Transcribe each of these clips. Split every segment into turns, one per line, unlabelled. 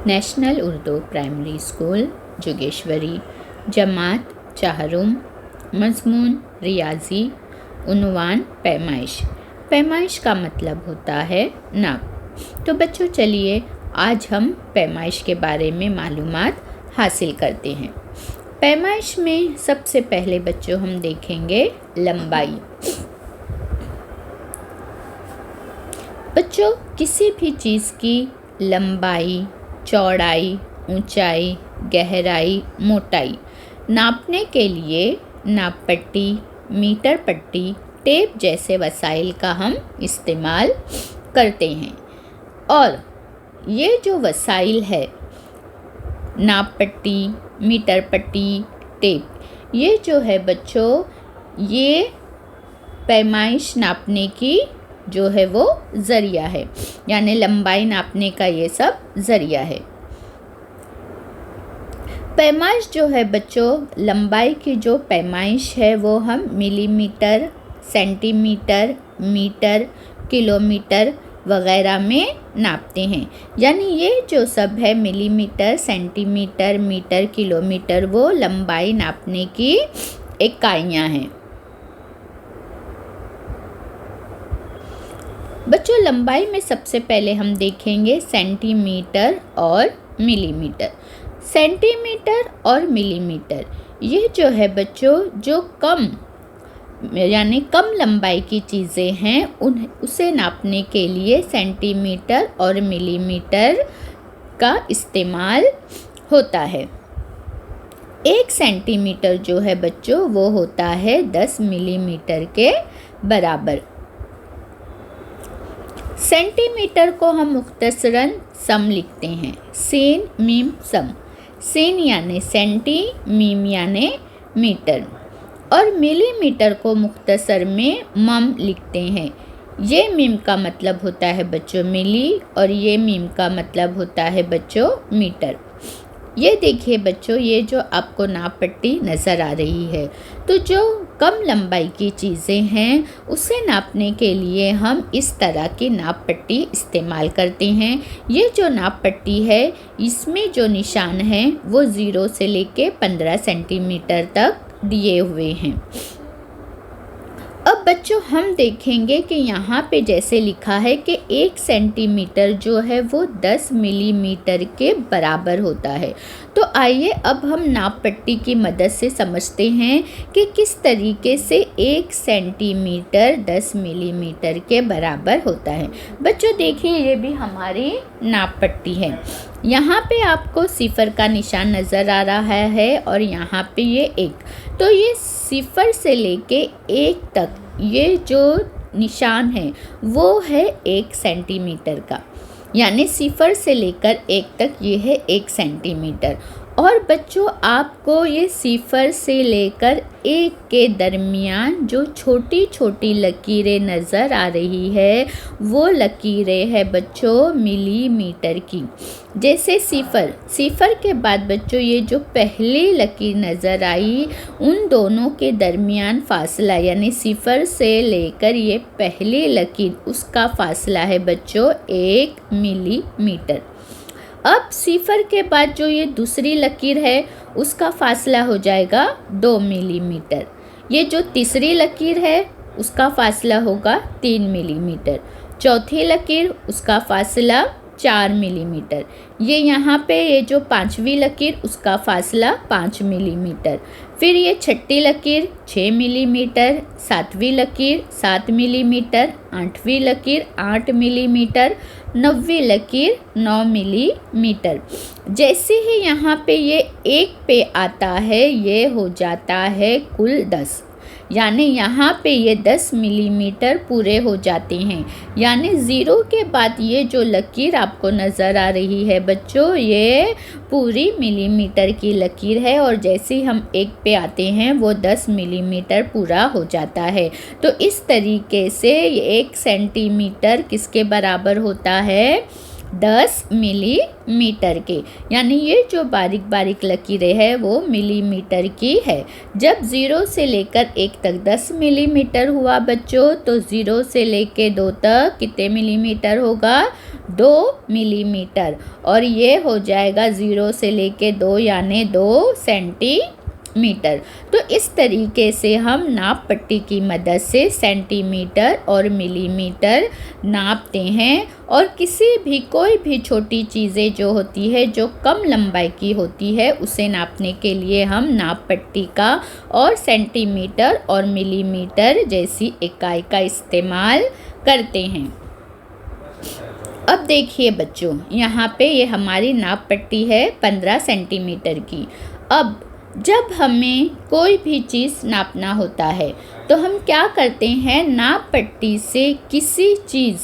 National Urdu primary school Jogeshwari, जमात चाहरुम, मज़मून रियाजी, उन्वान पैमाइश। पैमाइश का मतलब होता है नाप। तो बच्चों चलिए आज हम पैमाइश के बारे में मालूमात हासिल करते हैं। पैमाइश में सबसे पहले बच्चों हम देखेंगे लंबाई। बच्चों किसी भी चीज़ की लंबाई, चौड़ाई, ऊंचाई, गहराई, मोटाई नापने के लिए नाप पट्टी, मीटर पट्टी, टेप जैसे वसाइल का हम इस्तेमाल करते हैं। और ये जो वसाइल है नाप पट्टी, मीटर पट्टी, टेप, ये जो है बच्चों ये पैमाइश नापने की जो है वो ज़रिया है, यानी लंबाई नापने का ये सब ज़रिया है। पैमाइश जो है बच्चों, लंबाई की जो पैमाइश है वो हम मिलीमीटर, सेंटीमीटर, मीटर, किलोमीटर वगैरह में नापते हैं। यानी ये जो सब है मिलीमीटर, सेंटीमीटर, मीटर, किलोमीटर, वो लंबाई नापने की इकाइयाँ हैं। बच्चों लंबाई में सबसे पहले हम देखेंगे सेंटीमीटर और मिलीमीटर। सेंटीमीटर और मिलीमीटर ये जो है बच्चों जो कम यानी कम लंबाई की चीज़ें हैं उसे नापने के लिए सेंटीमीटर और मिलीमीटर का इस्तेमाल होता है। 1 सेंटीमीटर जो है बच्चों वो होता है 10 मिलीमीटर के बराबर। सेंटीमीटर को हम मुख्तसरन सम लिखते हैं, सीन मीम सम। सीन यानी सेंटी, मीम यानी मीटर। और मिलीमीटर को मुख्तसर में मम लिखते हैं। ये मीम का मतलब होता है बच्चों मिली और ये मीम का मतलब होता है बच्चों मीटर। ये देखिए बच्चों ये जो आपको नाप पट्टी नज़र आ रही है, तो जो कम लंबाई की चीज़ें हैं उसे नापने के लिए हम इस तरह की नाप पट्टी इस्तेमाल करते हैं। ये जो नाप पट्टी है इसमें जो निशान हैं वो 0 से लेके 15 सेंटीमीटर तक दिए हुए हैं। अब बच्चों हम देखेंगे कि यहाँ पे जैसे लिखा है कि 1 सेंटीमीटर जो है वो 10 मिलीमीटर के बराबर होता है। तो आइए अब हम नाप पट्टी की मदद से समझते हैं कि किस तरीके से 1 सेंटीमीटर 10 मिलीमीटर के बराबर होता है। बच्चों देखिए ये भी हमारी नाप पट्टी है। यहाँ पे आपको सिफर का निशान नज़र आ रहा है और यहाँ पे ये 1। तो ये सिफर से लेके 1 तक ये जो निशान है वो है 1 सेंटीमीटर का, यानी सिफर से लेकर 1 तक ये है 1 सेंटीमीटर। और बच्चों आपको ये सिफर से लेकर 1 के दरमियान जो छोटी छोटी लकीरें नज़र आ रही है वो लकीरें है बच्चों मिलीमीटर की। जैसे सिफर के बाद बच्चों ये जो पहली लकीर नज़र आई उन दोनों के दरमियान फासला यानी सिफर से लेकर ये पहली लकीर उसका फासला है बच्चों 1 मिलीमीटर। अब सिफर के बाद जो ये दूसरी लकीर है उसका फासला हो जाएगा 2 मिलीमीटर। ये जो तीसरी लकीर है उसका फासला होगा 3 मिलीमीटर। चौथी लकीर उसका फासला 4 मिलीमीटर। ये यहाँ पे ये जो 5वीं लकीर उसका फासला 5 मिलीमीटर। फिर ये छठी लकीर 6 मिलीमीटर, 7वीं लकीर 7 मिलीमीटर, 8वीं लकीर 8 मिलीमीटर, 9वीं लकीर 9 मिलीमीटर। जैसे ही यहाँ पे ये 1 पे आता है ये हो जाता है कुल 10, यानी यहाँ पे ये 10 मिलीमीटर पूरे हो जाते हैं। यानी 0 के बाद ये जो लकीर आपको नज़र आ रही है बच्चों ये पूरी मिलीमीटर की लकीर है और जैसे ही हम 1 पे आते हैं वो 10 मिलीमीटर पूरा हो जाता है। तो इस तरीके से 1 सेंटीमीटर किसके बराबर होता है 10 मिलीमीटर के, यानी ये जो बारीक बारीक लकीरें हैं वो मिलीमीटर की है। जब 0 से लेकर 1 तक 10 मिलीमीटर हुआ बच्चों तो 0 से लेकर 2 तक कितने मिलीमीटर होगा 2 मिलीमीटर, और ये हो जाएगा 0 से लेके 2 यानी 2 सेंटीमीटर। तो इस तरीके से हम नाप पट्टी की मदद से सेंटीमीटर और मिलीमीटर नापते हैं। और किसी भी कोई भी छोटी चीज़ें जो होती है जो कम लंबाई की होती है उसे नापने के लिए हम नाप पट्टी का और सेंटीमीटर और मिलीमीटर जैसी इकाई का इस्तेमाल करते हैं। अब देखिए बच्चों, यहाँ पे ये हमारी नाप पट्टी है 15 सेंटीमीटर की। अब जब हमें कोई भी चीज़ नापना होता है तो हम क्या करते हैं, नाप पट्टी से किसी चीज़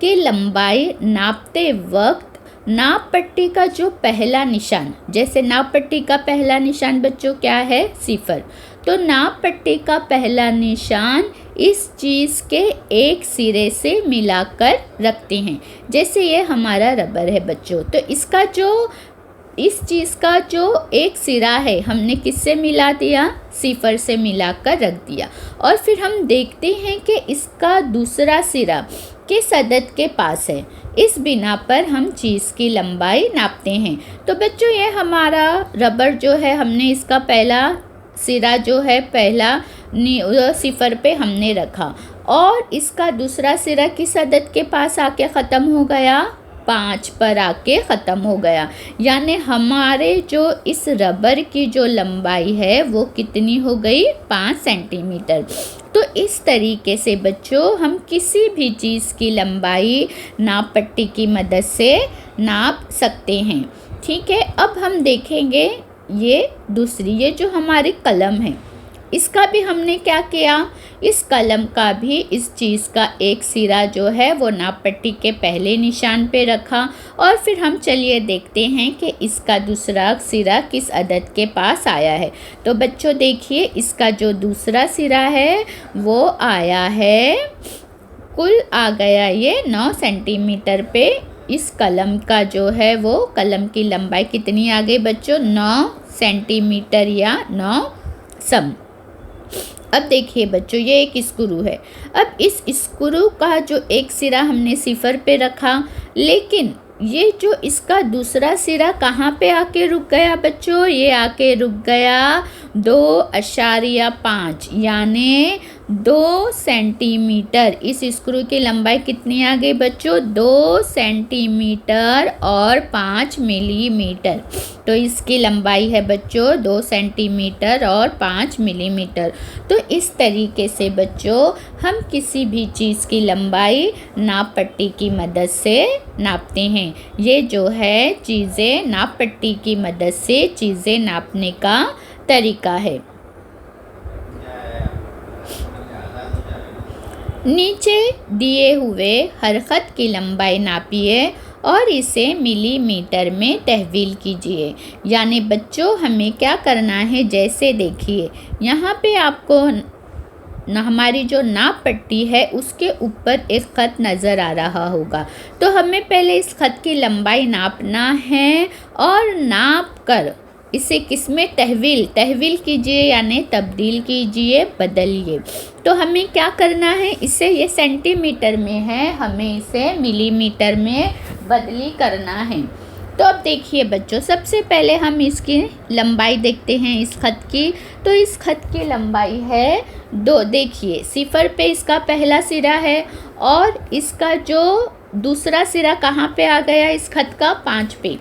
की लंबाई नापते वक्त नाप पट्टी का जो पहला निशान, जैसे नाप पट्टी का पहला निशान बच्चों क्या है, 0, तो नाप पट्टी का पहला निशान इस चीज़ के एक सिरे से मिलाकर रखते हैं। जैसे ये हमारा रबर है बच्चों, तो इसका जो इस चीज़ का जो एक सिरा है हमने किससे मिला दिया, 0 से मिलाकर रख दिया। और फिर हम देखते हैं कि इसका दूसरा सिरा किस अदद के पास है, इस बिना पर हम चीज़ की लंबाई नापते हैं। तो बच्चों ये हमारा रबर जो है, हमने इसका पहला सिरा जो है पहला 0 पे हमने रखा, और इसका दूसरा सिरा किस अदद के पास आके ख़त्म हो गया, 5 पर आके ख़त्म हो गया। यानी हमारे जो इस रबर की जो लंबाई है वो कितनी हो गई, 5 सेंटीमीटर। तो इस तरीके से बच्चों हम किसी भी चीज़ की लंबाई नाप पट्टी की मदद से नाप सकते हैं। ठीक है, अब हम देखेंगे ये दूसरी, ये जो हमारी कलम है इसका भी हमने क्या किया, इस कलम का भी इस चीज़ का एक सिरा जो है वो नाप पट्टी के पहले निशान पे रखा, और फिर हम चलिए देखते हैं कि इसका दूसरा सिरा किस अदद के पास आया है। तो बच्चों देखिए, इसका जो दूसरा सिरा है वो आया है, कुल आ गया ये 9 सेंटीमीटर पे। इस कलम का जो है वो कलम की लंबाई कितनी आ गई बच्चों, 9 सेंटीमीटर या 9 सम। अब देखिए बच्चों, ये एक स्क्रू है। अब इस स्क्रू का जो एक सिरा हमने 0 पे रखा, लेकिन ये जो इसका दूसरा सिरा कहाँ पे आके रुक गया बच्चों, ये आके रुक गया 2.5 यानी 2 सेंटीमीटर। इस स्क्रू की लंबाई कितनी आ गई बच्चों, 2 सेंटीमीटर और 5 मिलीमीटर। तो इसकी लंबाई है बच्चों 2 सेंटीमीटर और 5 मिलीमीटर। तो इस तरीके से बच्चों हम किसी भी चीज़ की लंबाई नाप पट्टी की मदद से नापते हैं। ये जो है चीज़ें नाप पट्टी की मदद से चीज़ें नापने का तरीका है। नीचे दिए हुए हर ख़त की लंबाई नापिए और इसे मिलीमीटर में तहवील कीजिए। यानी बच्चों हमें क्या करना है, जैसे देखिए यहाँ पे आपको हमारी जो नाप पट्टी है उसके ऊपर एक ख़त नज़र आ रहा होगा। तो हमें पहले इस ख़त की लंबाई नापना है और नाप कर इसे किस में तहवील कीजिए, यानी तब्दील कीजिए, बदलिए। तो हमें क्या करना है, इसे ये सेंटीमीटर में है, हमें इसे मिलीमीटर में बदली करना है। तो अब देखिए बच्चों, सबसे पहले हम इसकी लंबाई देखते हैं इस ख़त की। तो इस ख़त की लंबाई है 2। देखिए 0 पे इसका पहला सिरा है और इसका जो दूसरा सिरा कहाँ पे आ गया इस ख़त का, 5 पे।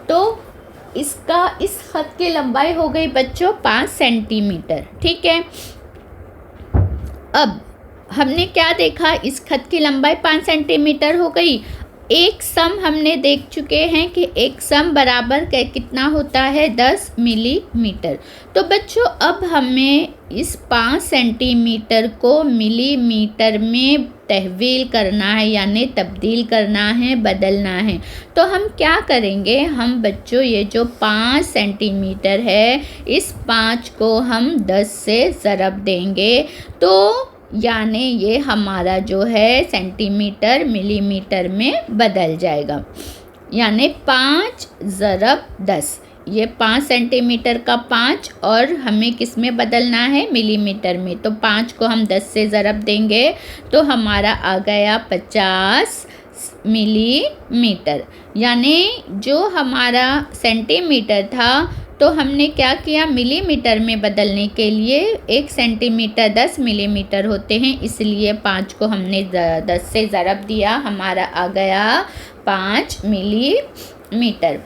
तो इसका इस ख़त की लंबाई हो गई बच्चों 5 सेंटीमीटर। ठीक है, अब हमने क्या देखा, इस ख़त की लंबाई 5 सेंटीमीटर हो गई। एक सम हमने देख चुके हैं कि एक सम बराबर कितना होता है, 10 मिलीमीटर। तो बच्चों अब हमें इस 5 सेंटीमीटर को मिलीमीटर में तहवील करना है, यानी तब्दील करना है, बदलना है। तो हम क्या करेंगे, हम बच्चों ये जो 5 सेंटीमीटर है इस 5 को हम 10 से ज़रब देंगे, तो यानी ये हमारा जो है सेंटीमीटर मिलीमीटर में बदल जाएगा। यानी 5 ज़रब 10, ये 5 सेंटीमीटर का 5 और हमें किस में बदलना है, मिलीमीटर में। तो 5 को हम 10 से ज़रब देंगे तो हमारा आ गया 50 मिलीमीटर। यानी जो हमारा सेंटीमीटर था तो हमने क्या किया, मिलीमीटर में बदलने के लिए 1 सेंटीमीटर 10 मिलीमीटर होते हैं, इसलिए 5 को हमने 10 से ज़रब दिया, हमारा आ गया 5 मिलीमीटर।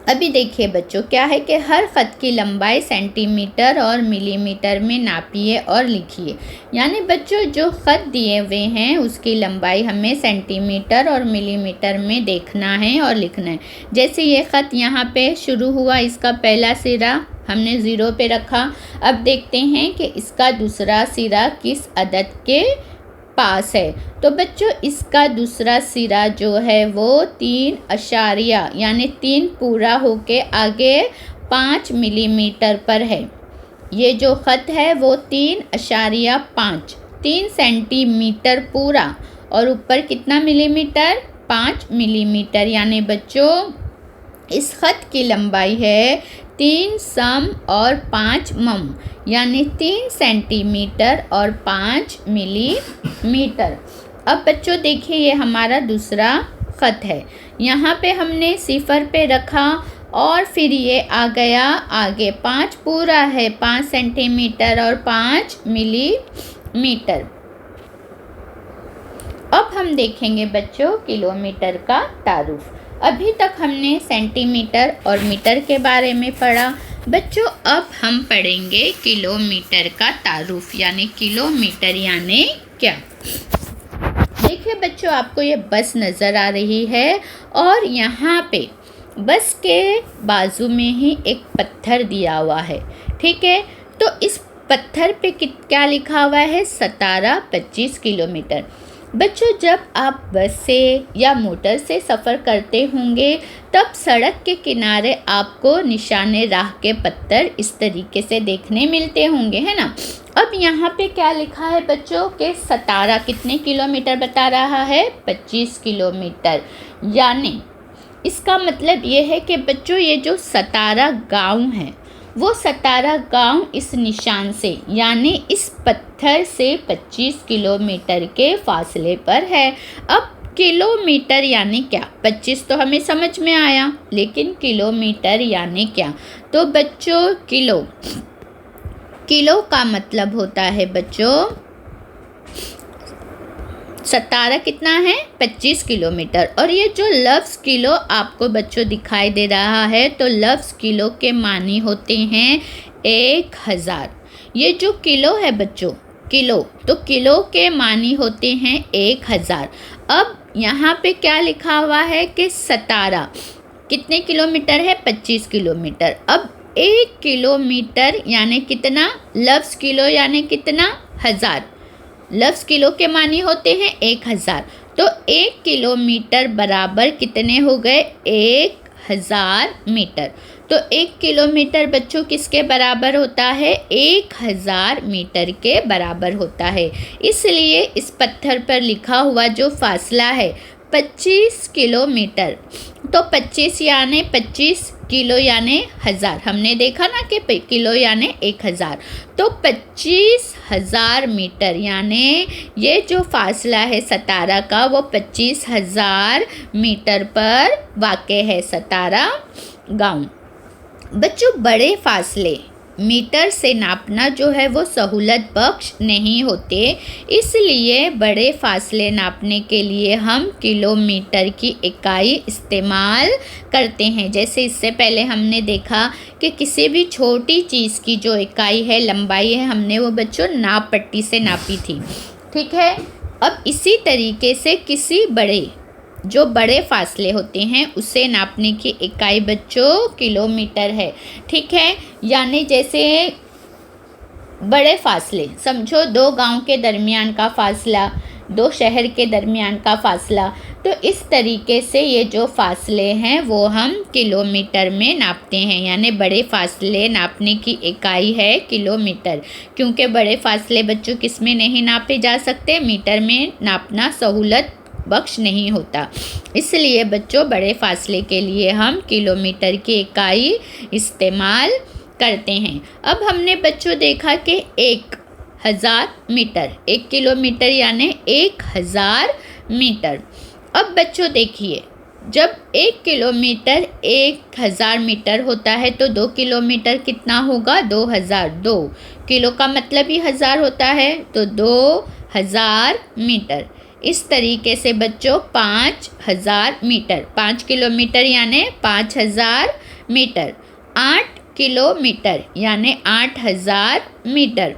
अभी देखिए बच्चों क्या है कि हर ख़त की लंबाई सेंटीमीटर और मिलीमीटर में नापिए और लिखिए। यानी बच्चों जो ख़त दिए हुए हैं उसकी लंबाई हमें सेंटीमीटर और मिलीमीटर में देखना है और लिखना है। जैसे ये ख़त यहाँ पे शुरू हुआ, इसका पहला सिरा हमने 0 पे रखा। अब देखते हैं कि इसका दूसरा सिरा किस अदद के पास है। तो बच्चों इसका दूसरा सिरा जो है वो 3 अशारिया यानी 3 पूरा होके आगे 5 मिलीमीटर पर है। ये जो ख़त है वो 3.5 3 सेंटीमीटर पूरा और ऊपर कितना मिलीमीटर, 5 मिलीमीटर। यानी बच्चों इस ख़त की लंबाई है 3 सम और 5 मम, यानी 3 सेंटीमीटर और 5 मिलीमीटर। अब बच्चों देखिए ये हमारा दूसरा ख़त है, यहाँ पे हमने 0 पे रखा और फिर ये आ गया आगे 5 पूरा है, 5 सेंटीमीटर और 5 मिलीमीटर। अब हम देखेंगे बच्चों किलोमीटर का तारुफ। अभी तक हमने सेंटीमीटर और मीटर के बारे में पढ़ा। बच्चों अब हम पढ़ेंगे किलोमीटर का तारुफ, यानी किलोमीटर यानी क्या। देखिए बच्चों आपको ये बस नज़र आ रही है और यहाँ पे बस के बाजू में ही एक पत्थर दिया हुआ है, ठीक है। तो इस पत्थर पे क्या लिखा हुआ है, 17-25 किलोमीटर। बच्चों जब आप बस से या मोटर से सफ़र करते होंगे तब सड़क के किनारे आपको निशाने राह के पत्थर इस तरीके से देखने मिलते होंगे, है ना। अब यहाँ पे क्या लिखा है बच्चों के 17 कितने किलोमीटर बता रहा है, 25 किलोमीटर। यानी इसका मतलब ये है कि बच्चों ये जो 17 गांव हैं वो 17 गांव इस निशान से यानी इस पत्थर से 25 किलोमीटर के फासले पर है। अब किलोमीटर यानी क्या, 25 तो हमें समझ में आया, लेकिन किलोमीटर यानी क्या। तो बच्चों किलो का मतलब होता है बच्चों 17 कितना है, 25 किलोमीटर। और ये जो लफ्ज़ किलो आपको बच्चों दिखाई दे रहा है तो लफ्ज़ किलो के मानी होते हैं 1000। ये जो किलो है बच्चों किलो, तो किलो के मानी होते हैं 1000। अब यहाँ पे क्या लिखा हुआ है कि 17 कितने किलोमीटर है, 25 किलोमीटर। अब 1 किलोमीटर यानी कितना, लफ्ज़ किलो यानी कितना, 1000। लफ्ज़ किलो के मानी होते हैं 1000। तो 1 किलोमीटर बराबर कितने हो गए, 1000 मीटर। तो 1 किलोमीटर बच्चों किसके बराबर होता है, 1000 मीटर के बराबर होता है। इसलिए इस पत्थर पर लिखा हुआ जो फासला है 25 किलोमीटर, तो 25 यानी 25 किलो यानी 1000। हमने देखा ना कि किलो यानी 1000, तो 25,000 मीटर यानी ये जो फासला है 17 का वो 25,000 मीटर पर वाक़ है 17 गांव। बच्चों बड़े फासले मीटर से नापना जो है वो सहूलत बख्श नहीं होते, इसलिए बड़े फासले नापने के लिए हम किलोमीटर की इकाई इस्तेमाल करते हैं। जैसे इससे पहले हमने देखा कि किसी भी छोटी चीज़ की जो इकाई है, लंबाई है, हमने वो बच्चों नाप पट्टी से नापी थी, ठीक है। अब इसी तरीके से किसी जो बड़े फासले होते हैं उसे नापने की इकाई बच्चों किलोमीटर है, ठीक है। यानी जैसे बड़े फासले समझो 2 गांव के दरमियान का फासला, 2 शहर के दरमियान का फासला, तो इस तरीके से ये जो फासले हैं वो हम किलोमीटर में नापते हैं। यानी बड़े फासले नापने की इकाई है किलोमीटर, क्योंकि बड़े फासले बच्चों किस में नहीं नापे जा सकते, मीटर में नापना सहूलत बख्श नहीं होता। इसलिए बच्चों बड़े फासले के लिए हम किलोमीटर की इकाई इस्तेमाल करते हैं। अब हमने बच्चों देखा कि 1000 मीटर, 1 किलोमीटर यानी 1000 मीटर। अब बच्चों देखिए, जब 1 किलोमीटर 1000 मीटर होता है तो 2 किलोमीटर कितना होगा? 2000। 2 किलो का मतलब ही 1000 होता है, तो 2000 मीटर। इस तरीके से बच्चों 5000 मीटर, 5 किलोमीटर यानी 5000 मीटर, 8 किलोमीटर यानी 8000 मीटर,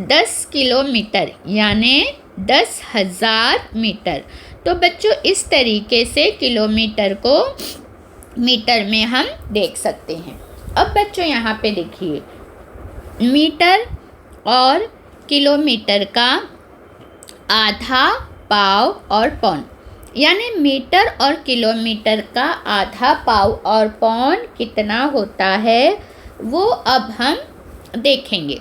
10 किलोमीटर यानी 10,000 मीटर। तो बच्चों इस तरीके से किलोमीटर को मीटर में हम देख सकते हैं। अब बच्चों यहाँ पे देखिए, मीटर और किलोमीटर का आधा, पाव और पौन, यानी मीटर और किलोमीटर का आधा, पाव और पौन कितना होता है वो अब हम देखेंगे।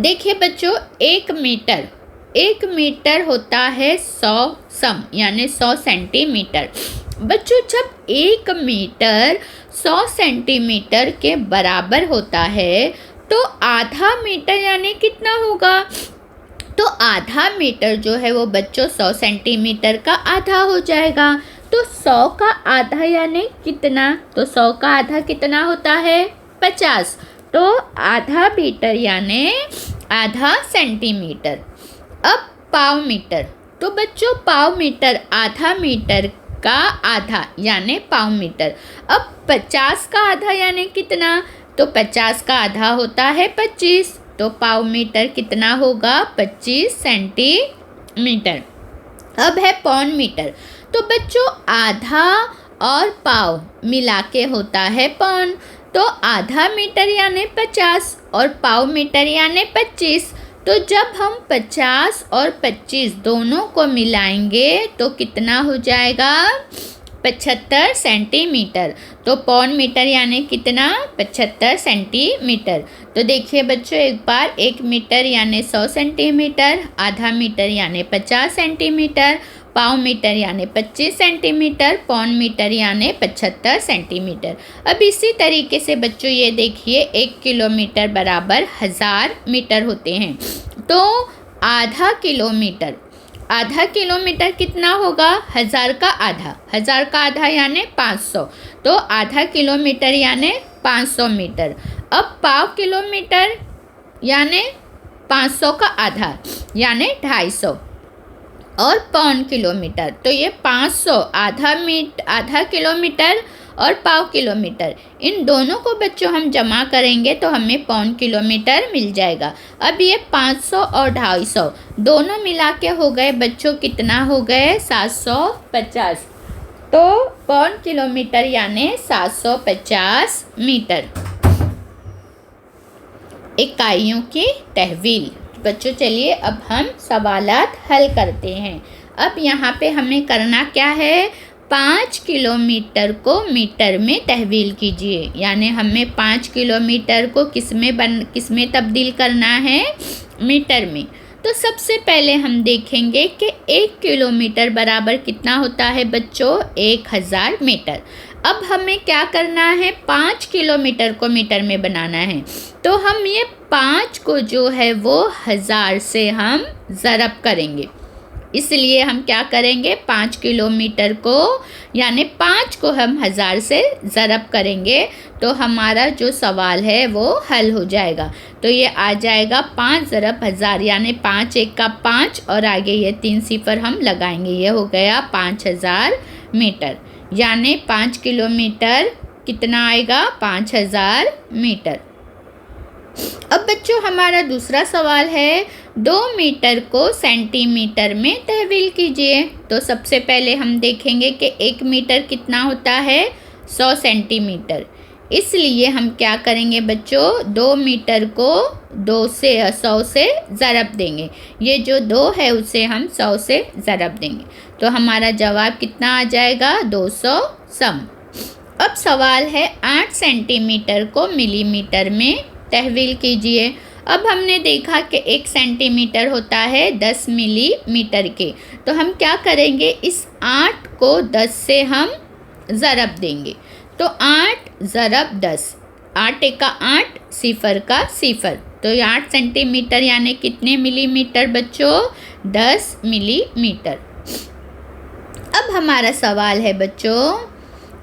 देखिए बच्चों, 1 मीटर होता है 100 सम, यानी 100 सेंटीमीटर। बच्चों जब 1 मीटर 100 सेंटीमीटर के बराबर होता है तो आधा मीटर यानी कितना होगा? तो आधा मीटर जो है वो बच्चों 100 सेंटीमीटर का आधा हो जाएगा। तो 100 का आधा यानी कितना? तो 100 का आधा कितना होता है? 50। तो आधा मीटर यानी आधा सेंटीमीटर। अब पाव मीटर, तो बच्चों पाव मीटर आधा मीटर का आधा यानी पाव मीटर। अब 50 का आधा यानी कितना? तो 50 का आधा होता है 25, तो पाव मीटर कितना होगा? 25 सेंटीमीटर। अब है पौन मीटर, तो बच्चों आधा और पाव मिला के होता है पौन। तो आधा मीटर यानी 50 और पाव मीटर यानी 25। तो जब हम 50 और 25 दोनों को मिलाएंगे तो कितना हो जाएगा? 75 सेंटीमीटर। तो पौन मीटर यानी कितना? 75 सेंटीमीटर। तो देखिए बच्चों एक बार, 1 मीटर यानी 100 सेंटीमीटर, आधा मीटर यानी 50 सेंटीमीटर, पाव मीटर यानी 25 सेंटीमीटर, पौन मीटर यानी 75 सेंटीमीटर। अब इसी तरीके से बच्चों ये देखिए, 1 किलोमीटर बराबर 1000 मीटर होते हैं। तो आधा किलोमीटर कितना होगा? 1000 का आधा, 1000 का आधा यानी 500। तो आधा किलोमीटर यानी 500 मीटर। अब पाव किलोमीटर यानी 500 का आधा यानी 250, और पौन किलोमीटर, तो ये 500 आधा किलोमीटर और पाव किलोमीटर, इन दोनों को बच्चों हम जमा करेंगे तो हमें पौन किलोमीटर मिल जाएगा। अब ये 500 और 250 दोनों मिला के हो गए बच्चों, कितना हो गए? 750। तो पौन किलोमीटर यानी 750 मीटर। इकाइयों की तहवील। बच्चों चलिए अब हम सवालात हल करते हैं। अब यहाँ पे हमें करना क्या है? 5 किलोमीटर को मीटर में तहवील कीजिए, यानी हमें 5 किलोमीटर को किस में तब्दील करना है? मीटर में। तो सबसे पहले हम देखेंगे कि 1 किलोमीटर बराबर कितना होता है बच्चों? 1000 मीटर। अब हमें क्या करना है? 5 किलोमीटर को मीटर में बनाना है। तो हम ये 5 को जो है वो 1000 से हम ज़रब करेंगे। इसलिए हम क्या करेंगे? 5 किलोमीटर को यानी 5 को हम 1000 से ज़रब करेंगे तो हमारा जो सवाल है वो हल हो जाएगा। तो ये आ जाएगा 5 ज़रब 1000 यानी 5 1 का 5 और आगे ये 3 सिफर हम लगाएंगे, ये हो गया 5000 मीटर। यानी 5 किलोमीटर कितना आएगा? 5000 मीटर। अब बच्चों हमारा दूसरा सवाल है, 2 मीटर को सेंटीमीटर में तहवील कीजिए। तो सबसे पहले हम देखेंगे कि 1 मीटर कितना होता है? 100 सेंटीमीटर। इसलिए हम क्या करेंगे बच्चों? 2 मीटर को 100 से ज़रब देंगे। ये जो 2 है उसे हम 100 से ज़रब देंगे तो हमारा जवाब कितना आ जाएगा? 200 सम। अब सवाल है 8 सेंटीमीटर को मिलीमीटर में तहवील कीजिए। अब हमने देखा कि 1 सेंटीमीटर होता है 10 मिलीमीटर के, तो हम क्या करेंगे? इस 8 को 10 से हम ज़रब देंगे। तो 8 ज़रब 10, 8 1 का 8, सिफर का सिफर, तो ये 8 सेंटीमीटर यानी कितने मिलीमीटर बच्चों? 10 मिलीमीटर। अब हमारा सवाल है बच्चों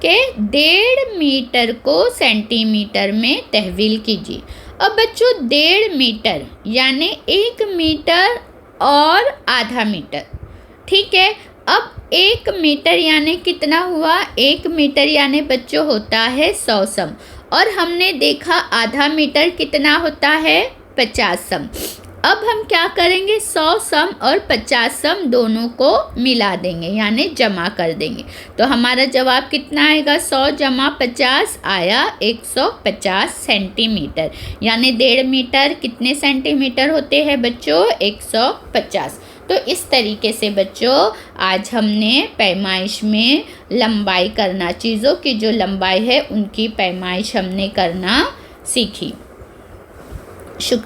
कि 1.5 मीटर को सेंटीमीटर में तहवील कीजिए। अब बच्चों 1.5 मीटर यानी 1 मीटर और आधा मीटर, ठीक है। अब 1 मीटर यानी कितना हुआ? 1 मीटर यानी बच्चों होता है 100 सम, और हमने देखा आधा मीटर कितना होता है? 50 सम। अब हम क्या करेंगे? 100 सम और 50 सम दोनों को मिला देंगे यानी जमा कर देंगे। तो हमारा जवाब कितना आएगा? 100 जमा 50 आया 150 सेंटीमीटर, यानी 1.5 मीटर कितने सेंटीमीटर होते हैं बच्चों? 150। तो इस तरीके से बच्चों आज हमने पैमाइश में लंबाई करना, चीज़ों की जो लंबाई है उनकी पैमाइश हमने करना सीखी। शुक्रिया।